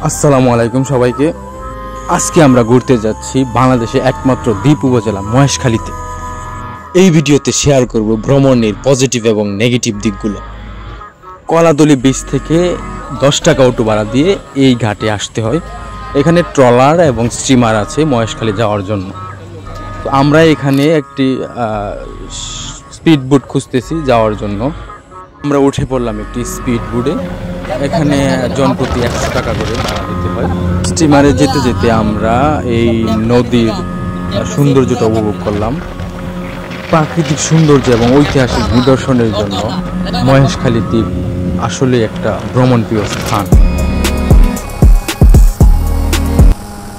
আসসালামু আলাইকুম সবাইকে। আজকে আমরা ঘুরতে যাচ্ছি বাংলাদেশে একমাত্র দ্বীপ উপজেলা মহেশখালীতে। এই ভিডিওতে শেয়ার করব ভ্রমণের পজিটিভ এবং নেগেটিভ দিকগুলো। কলাতলি বিচ থেকে 10 টাকা অটো ভাড়া দিয়ে এই ঘাটে আসতে হয়। এখানে ট্রলার এবং স্টিমার আছে মহেশখালী যাওয়ার জন্য। তো আমরা এখানে একটি স্পিড বোট খুঁজতেছি যাওয়ার জন্য। আমরা উঠে পড়লাম একটি স্পিড বোটে। এখানে জনপ্রতি 100 টাকা করে ভাড়া দিতে হয়। স্টিমারে যেতে যেতে আমরা এই নদীর সৌন্দর্যটা উপভোগ করলাম। প্রাকৃতিক সৌন্দর্য এবং ঐতিহাসিক নিদর্শনের জন্য মহেশখালী দ্বীপ আসলে একটা ভ্রমণপ্রিয় স্থান।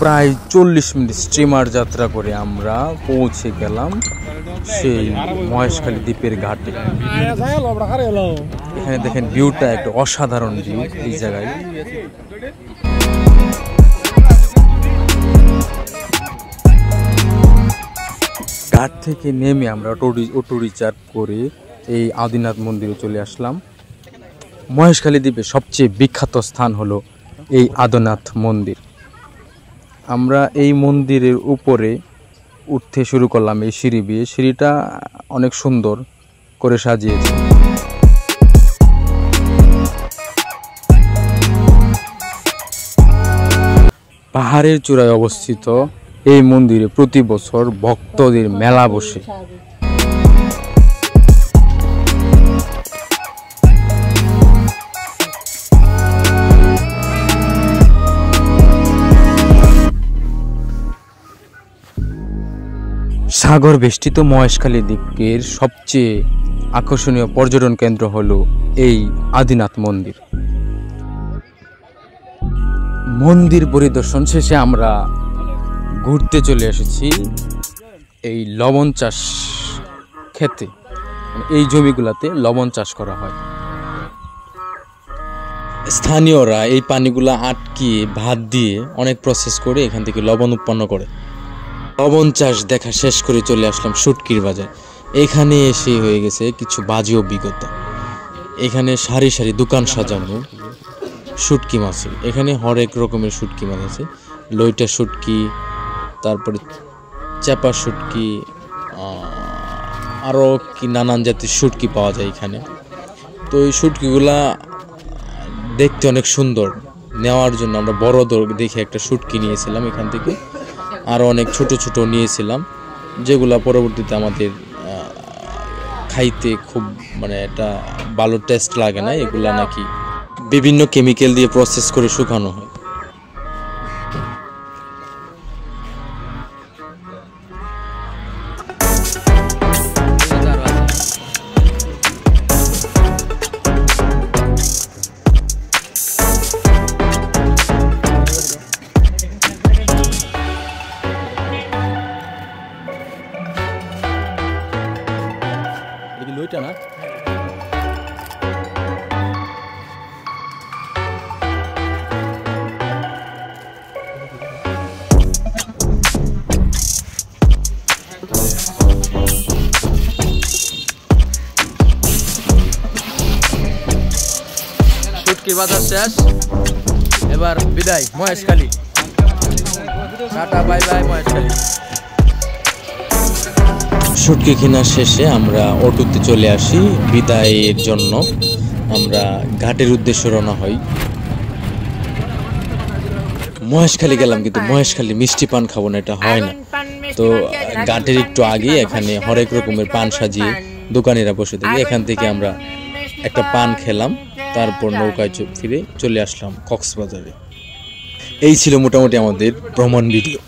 প্রায় 40 মিনিট স্টিমার যাত্রা করে আমরা পৌঁছে গেলাম সেই মহেশখালী দ্বীপের ঘাটে। এখানে দেখেন ভিউটা একটা অসাধারণ ভিউ এই জায়গায়। ঘাট থেকে নেমে আমরা অটো রিজার্ভ করে এই আদিনাথ মন্দিরে চলে আসলাম। মহেশখালী দ্বীপের সবচেয়ে বিখ্যাত স্থান হলো এই আদিনাথ মন্দির। আমরা এই মন্দিরের উপরে উঠতে শুরু করলাম এই সিঁড়ি দিয়ে। সিঁড়িটা অনেক সুন্দর করে সাজিয়েছে। পাহাড়ের চূড়ায় অবস্থিত এই মন্দিরে প্রতি বছর ভক্তদের মেলা বসে। সাগর বেষ্টিত মহেশখালী দ্বীপের সবচেয়ে আকর্ষণীয় পর্যটন কেন্দ্র হলো এই আদিনাথ মন্দির। মন্দির পরিদর্শন শেষে আমরা ঘুরতে চলে এসেছি এই লবণ চাষ ক্ষেতে। এই জমিগুলোতে লবণ চাষ করা হয়। স্থানীয়রা এই পানিগুলা আটকিয়ে ভাত দিয়ে অনেক প্রসেস করে এখান থেকে লবণ উৎপন্ন করে। লবণ চাষ দেখা শেষ করে চলে আসলাম শুটকির বাজার। এখানে এসে হয়ে গেছে কিছু বাজে অভিজ্ঞতা। এখানে সারি সারি দোকান সাজানো শুটকি মাছের। এখানে হরেক রকমের শুটকি মাছ আছে। লইটা শুটকি, তারপরে চাপা শুটকি, আরও কি নানান জাতির শুটকি পাওয়া যায় এখানে। তো এই শুটকিগুলা দেখতে অনেক সুন্দর। নেওয়ার জন্য আমরা বড় দেখে একটা শুটকি নিয়েছিলাম এখান থেকে। আরও অনেক ছোট ছোট নিয়েছিলাম, যেগুলা পরবর্তীতে আমাদের খাইতে খুব একটা ভালো টেস্ট লাগে না। এগুলা নাকি বিভিন্ন কেমিক্যাল দিয়ে প্রসেস করে শুকানো হয়। লইটা না শুটকির বাজার শেষ, এবার বিদায় Maheshkhali. Tata bye bye Maheshkhali. শুটকি কেনা শেষে আমরা অটোতে চলে আসি বিদায়ের জন্য। আমরা ঘাটের উদ্দেশ্যে রওনা হই। মহেশখালী গেলাম, কিন্তু মহেশখালী মিষ্টি পান খাবো না, এটা হয় না। তো ঘাটের একটু আগে এখানে হরেক রকমের পান সাজিয়ে দোকানিরা বসে থাকে। এখান থেকে আমরা একটা পান খেলাম, তারপর নৌকায় ফিরে চলে আসলাম কক্সবাজারে। এই ছিল মোটামুটি আমাদের ভ্রমণ ভিডিও।